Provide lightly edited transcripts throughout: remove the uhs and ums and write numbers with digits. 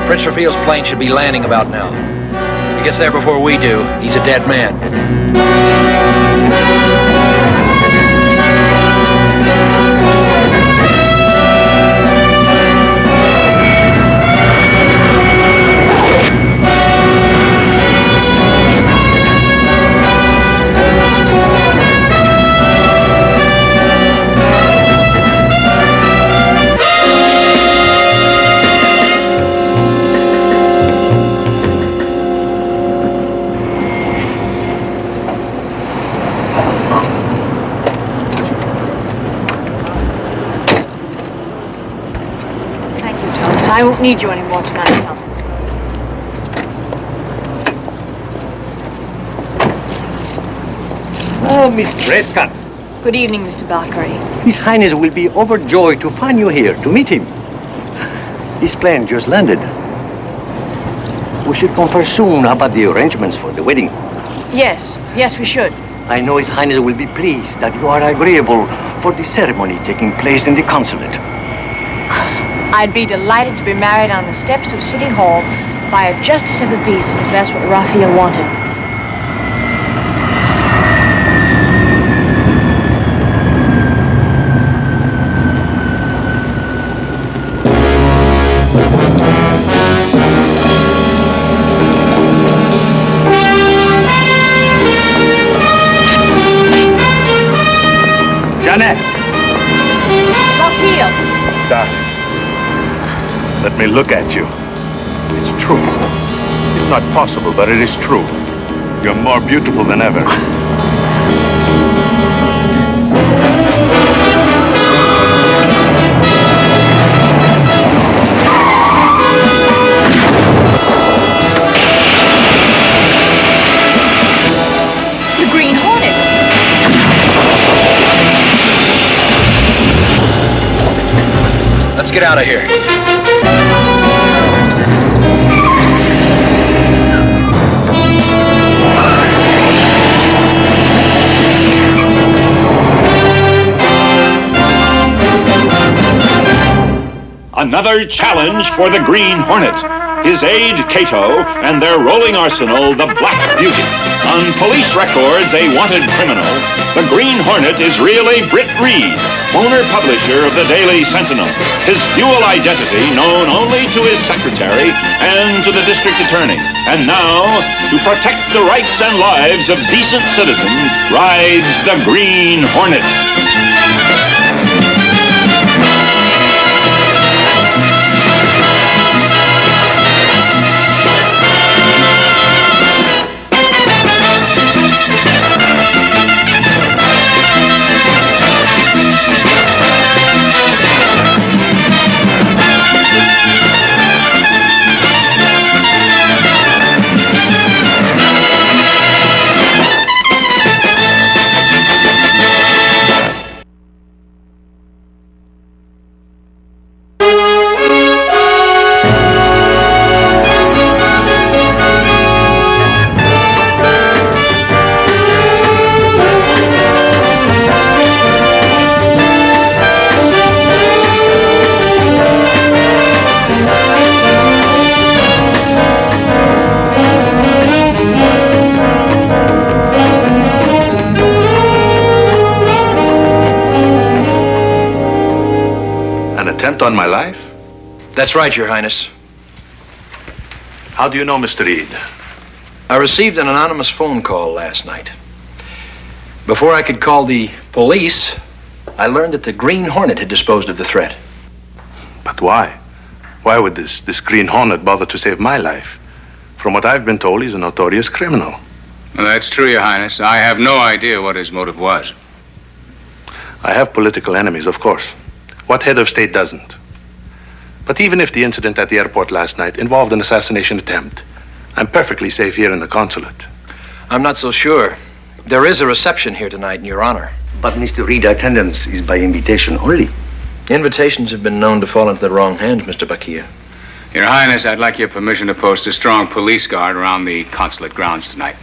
Prince Raphael's plane should be landing about now. If he gets there before we do, he's a dead man. I won't need you anymore tonight, Thomas. Oh, Miss Prescott. Good evening, Mr. Balcarty. His Highness will be overjoyed to find you here, to meet him. His plane just landed. We should confer soon about the arrangements for the wedding. Yes, we should. I know His Highness will be pleased that you are agreeable for the ceremony taking place in the consulate. I'd be delighted to be married on the steps of City Hall by a justice of the peace, if that's what Raphael wanted. Janet! Raphael! Darling, let me look at you. It's true. It's not possible, but it is true. You're more beautiful than ever. The Green Hornet! Let's get out of here. Another challenge for the Green Hornet. His aide, Cato, and their rolling arsenal, the Black Beauty. On police records, a wanted criminal, the Green Hornet is really Britt Reed, owner-publisher of the Daily Sentinel. His dual identity known only to his secretary and to the district attorney. And now, to protect the rights and lives of decent citizens, rides the Green Hornet. On my life? That's right, Your Highness. How do you know Mr. Reed? I received an anonymous phone call last night. Before I could call the police, I learned that the Green Hornet had disposed of the threat. But why? Why would this Green Hornet bother to save my life? From what I've been told, he's a notorious criminal. Well, that's true, Your Highness. I have no idea what his motive was. I have political enemies, of course. What head of state doesn't? But even if the incident at the airport last night involved an assassination attempt, I'm perfectly safe here in the consulate. I'm not so sure. There is a reception here tonight in your honor. But Mr. Reed, attendance is by invitation only. Invitations have been known to fall into the wrong hands, Mr. Bakir. Your Highness, I'd like your permission to post a strong police guard around the consulate grounds tonight.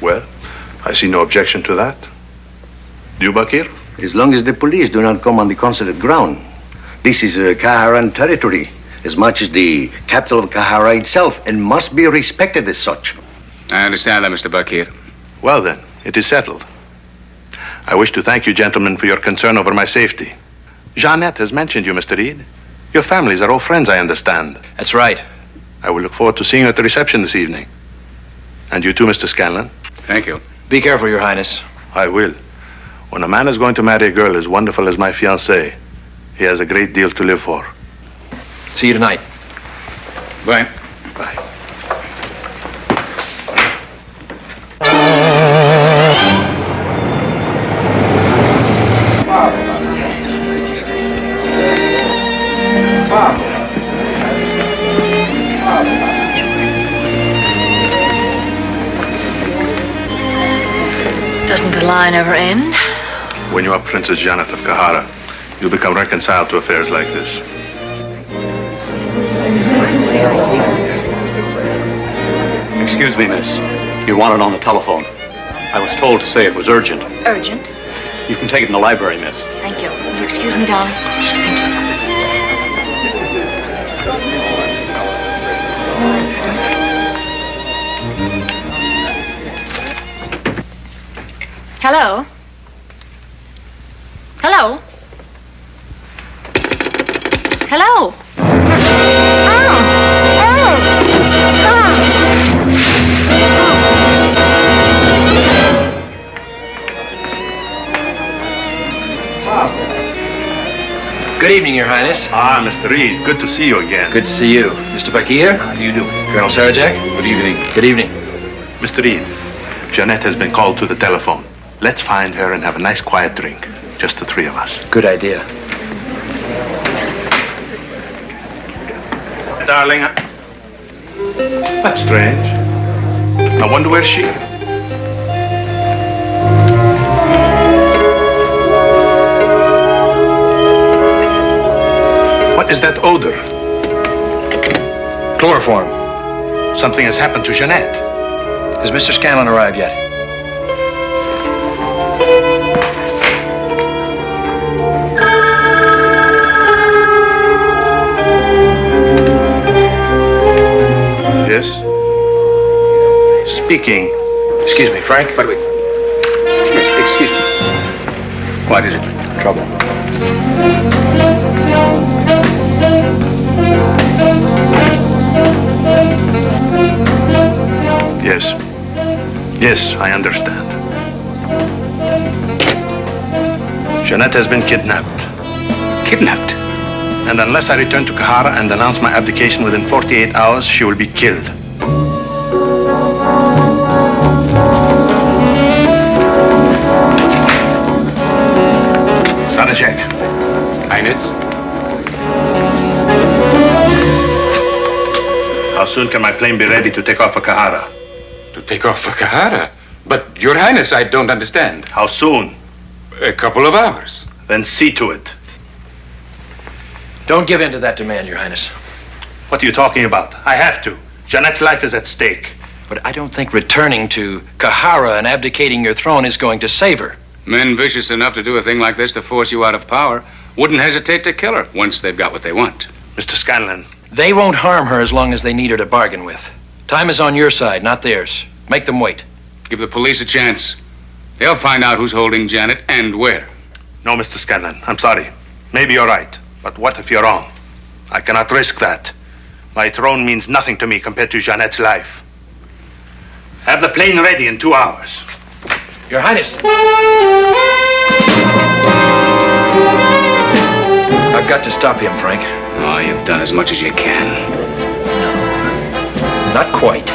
Well, I see no objection to that. Do you, Bakir? As long as the police do not come on the consulate ground. This is Kaharan territory. as much as the capital of Kahara itself, and must be respected as such. I understand that, Mr. Bakir. Well then, it is settled. I wish to thank you, gentlemen, for your concern over my safety. Jeanette has mentioned you, Mr. Reed. Your families are all friends, I understand. That's right. I will look forward to seeing you at the reception this evening. And you too, Mr. Scanlon. Thank you. Be careful, Your Highness. I will. When a man is going to marry a girl as wonderful as my fiancée, he has a great deal to live for. See you tonight. Bye. Bye. Doesn't the line ever end? When you are Princess Janet of Kahara, you'll become reconciled to affairs like this. Excuse me, miss. You're wanted on the telephone. I was told to say it was urgent. Urgent? You can take it in the library, miss. Thank you. Will you excuse me, darling? Thank you. Hello? Hello? Hello? Good evening, Your Highness. Ah, Mr. Reed, good to see you again. Good to see you. Mr. Bakir? How do you do? Colonel Sarajak? Good evening. Good evening. Mr. Reed, Jeanette has been called to the telephone. Let's find her and have a nice quiet drink. Just the three of us. Good idea. Darling, that's strange. I wonder where she... What is that odor? Chloroform. Something has happened to Jeanette. Has Mr. Scanlon arrived yet? Yes? Speaking. Excuse me, Frank. But wait. Excuse me. What is it? Trouble. Yes. Yes, I understand. Jeanette has been kidnapped. Kidnapped? And unless I return to Kahara and announce my abdication within 48 hours, she will be killed. Sarajak. Highness? How soon can my plane be ready to take off for Kahara? To take off for Kahara? But, Your Highness, I don't understand. How soon? A couple of hours. Then see to it. Don't give in to that demand, Your Highness. What are you talking about? I have to. Jeanette's life is at stake. But I don't think returning to Kahara and abdicating your throne is going to save her. Men vicious enough to do a thing like this to force you out of power wouldn't hesitate to kill her once they've got what they want. Mr. Scanlon. They won't harm her as long as they need her to bargain with. Time is on your side, not theirs. Make them wait. Give the police a chance. They'll find out who's holding Janet and where. No, Mr. Scanlon. I'm sorry. Maybe you're right. But what if you're wrong? I cannot risk that. My throne means nothing to me compared to Jeanette's life. Have the plane ready in 2 hours. Your Highness. I've got to stop him, Frank. Oh, you've done as much as you can. Not quite.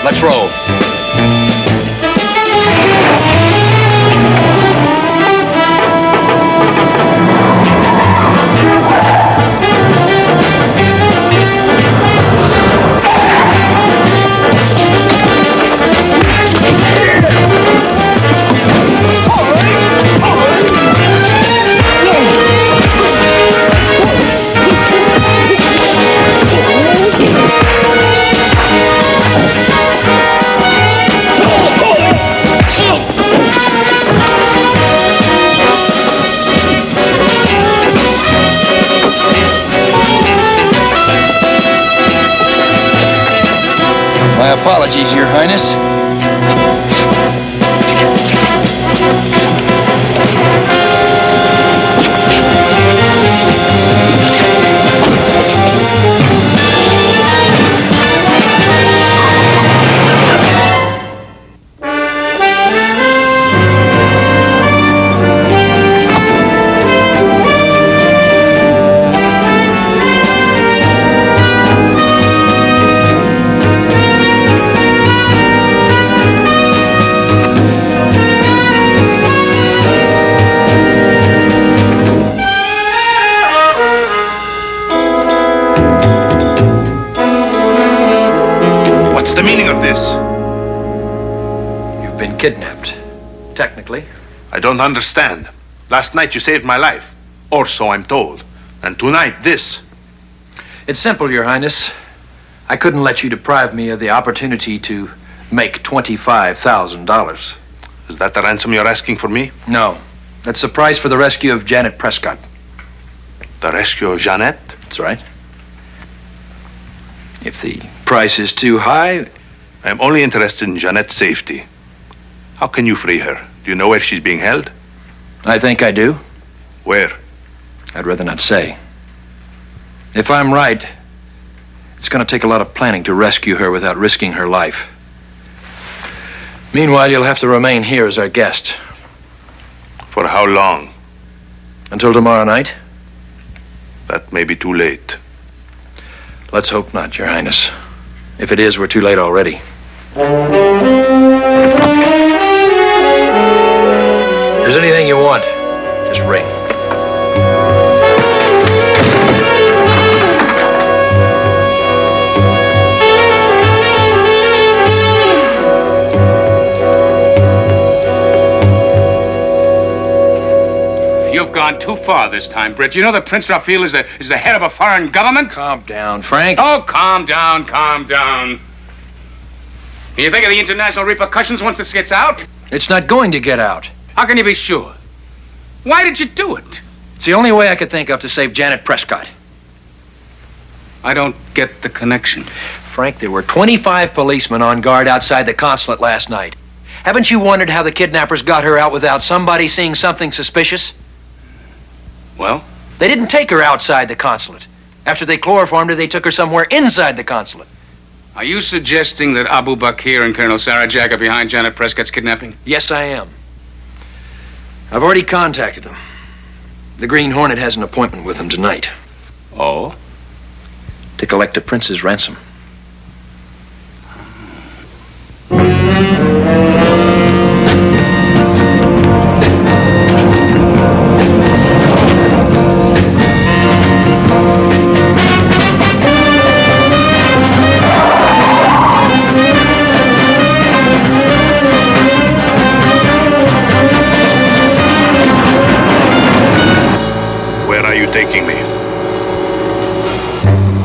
Let's roll. apologies, Your Highness. What's the meaning of this? You've been kidnapped. Technically. I don't understand. Last night you saved my life. Or so I'm told. And tonight, this. It's simple, Your Highness. I couldn't let you deprive me of the opportunity to make $25,000. Is that the ransom you're asking for me? No. That's the price for the rescue of Janet Prescott. The rescue of Jeanette? That's right. If the price is too high... I'm only interested in Jeanette's safety. How can you free her? Do you know where she's being held? I think I do. Where? I'd rather not say. If I'm right, it's going to take a lot of planning to rescue her without risking her life. Meanwhile, you'll have to remain here as our guest. For how long? Until tomorrow night? That may be too late. Let's hope not, Your Highness. If it is, we're too late already. If there's anything you want, just ring. You've gone too far this time, Britt. You know that Prince Raphael is the head of a foreign government? Calm down, Frank. Oh, calm down, calm down. Can you think of the international repercussions once this gets out? It's not going to get out. How can you be sure? Why did you do it? It's the only way I could think of to save Janet Prescott. I don't get the connection. Frank, there were 25 policemen on guard outside the consulate last night. Haven't you wondered how the kidnappers got her out without somebody seeing something suspicious? Well? They didn't take her outside the consulate. After they chloroformed her, they took her somewhere inside the consulate. Are you suggesting that Abu Bakr and Colonel Sarajak are behind Janet Prescott's kidnapping? Yes, I am. I've already contacted them. The Green Hornet has an appointment with them tonight. Oh? To collect a prince's ransom. Taking me?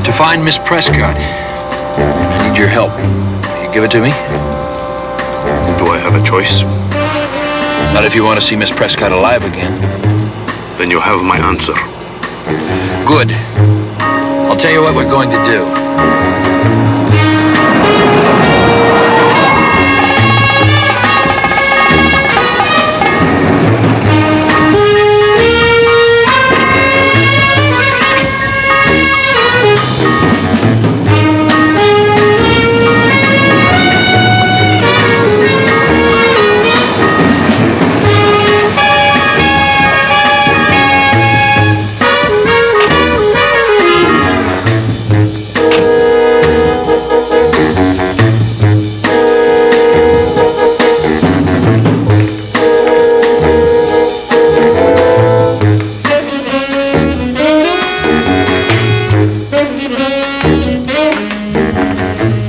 To find Miss Prescott. I need your help. Will you give it to me? Do I have a choice? Not if you want to see Miss Prescott alive again. Then you have my answer. Good. I'll tell you what we're going to do.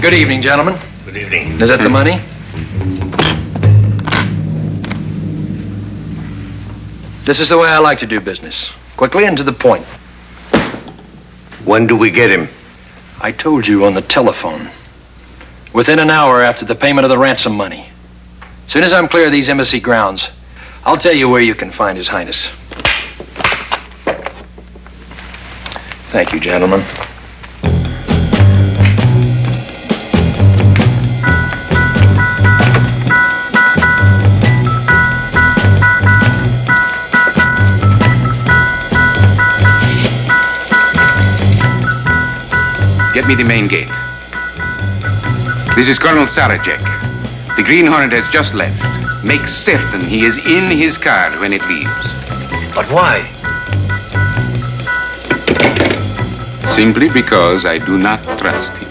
Good evening, gentlemen. Good evening. Is that the money? This is the way I like to do business. Quickly and to the point. When do we get him? I told you on the telephone. Within an hour after the payment of the ransom money. As soon as I'm clear of these embassy grounds, I'll tell you where you can find His Highness. Thank you, gentlemen. Get me the main gate. This is Colonel Sarajek. The Green Hornet has just left. Make certain he is in his car when it leaves. But why? Simply because I do not trust him.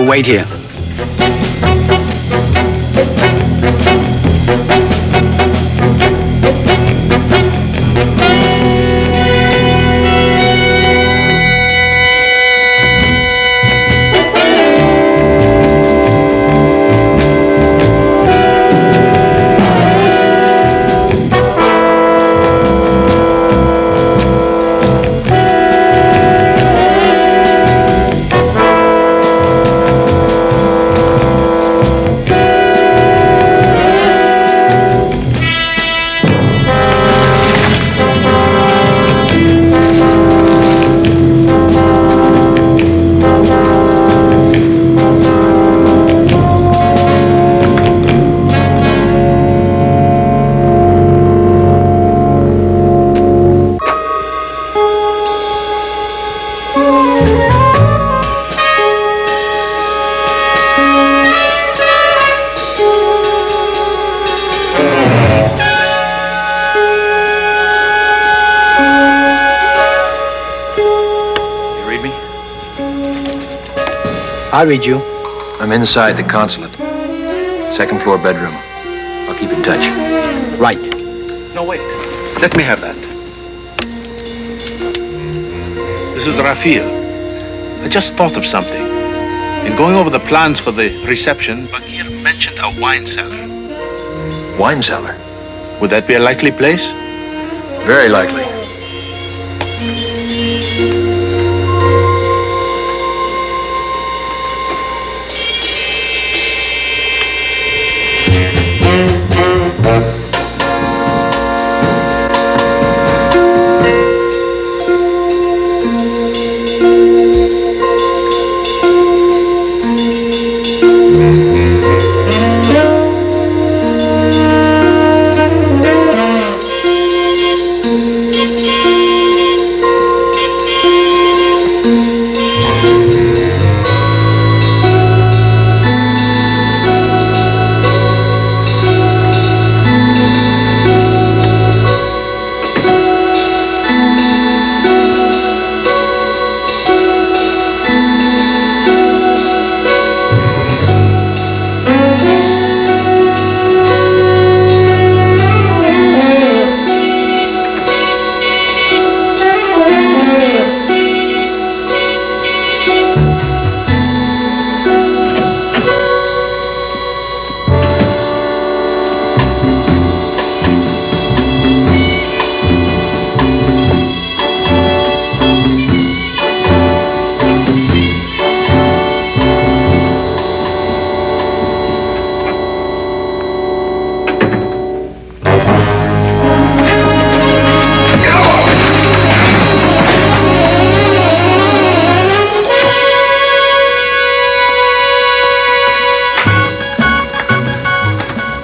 Wait here. I'll read you. I'm inside the consulate. Second floor bedroom. I'll keep in touch. Right. No, wait. Let me have that. This is Raphael. I just thought of something. In going over the plans for the reception, Bakir mentioned a wine cellar. Wine cellar? Would that be a likely place? Very likely.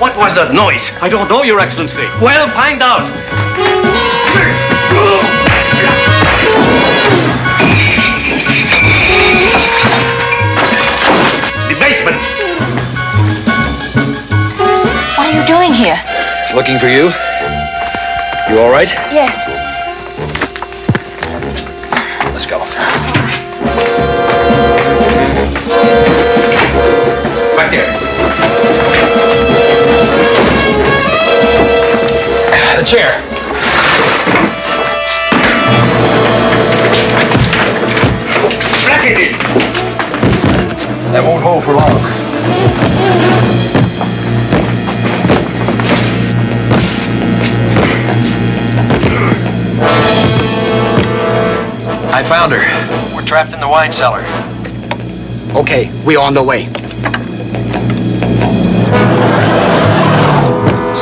What was that noise? I don't know, Your Excellency. Well, find out. The basement. What are you doing here? Looking for you. You all right? Yes. Let's go. Back there. The chair. Bracket it. That won't hold for long. I found her. We're trapped in the wine cellar. Okay, we on the way. See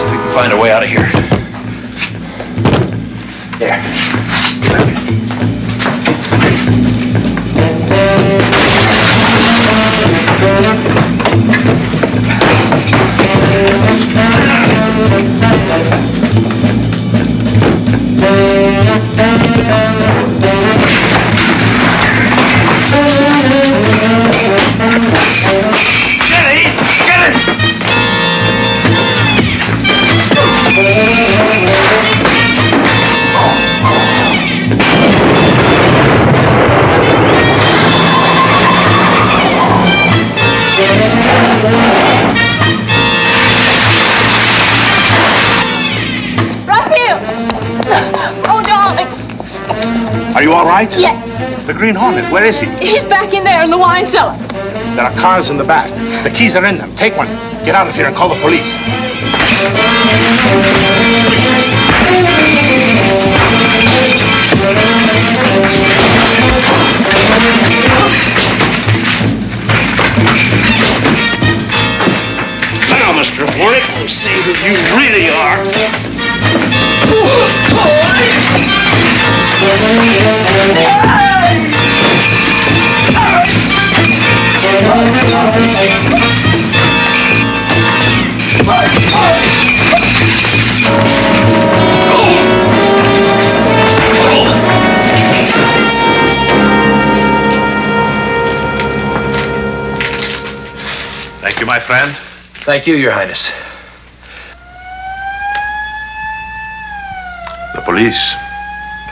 if we can find a way out of here. There. Are you all right? Yes. The Green Hornet, where is he? He's back in there in the wine cellar. There are cars in the back. The keys are in them. Take one. Get out of here and call the police. Now, Mr. Hornet, we'll see who you really are. Thank you, my friend. Thank you, Your Highness. The police.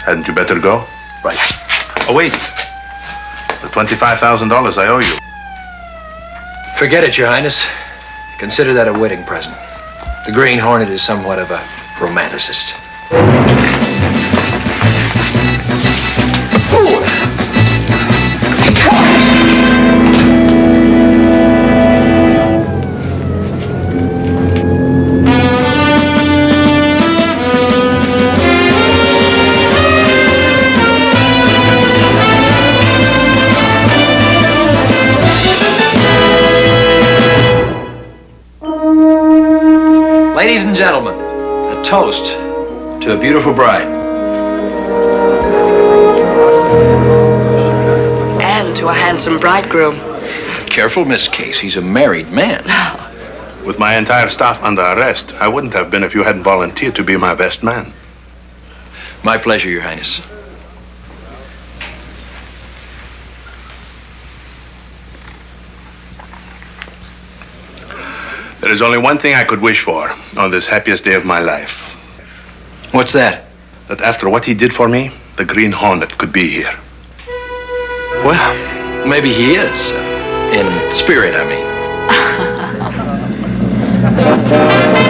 Hadn't you better go? Right. Oh, wait. The $25,000 I owe you. Forget it, Your Highness. Consider that a wedding present. The Green Hornet is somewhat of a romanticist. Ladies and gentlemen, a toast to a beautiful bride. And to a handsome bridegroom. Careful, Miss Case. He's a married man. With my entire staff under arrest, I wouldn't have been if you hadn't volunteered to be my best man. My pleasure, Your Highness. There is only one thing I could wish for on this happiest day of my life. What's that? That after what he did for me, the Green Hornet could be here. Well, maybe he is. In spirit, I mean.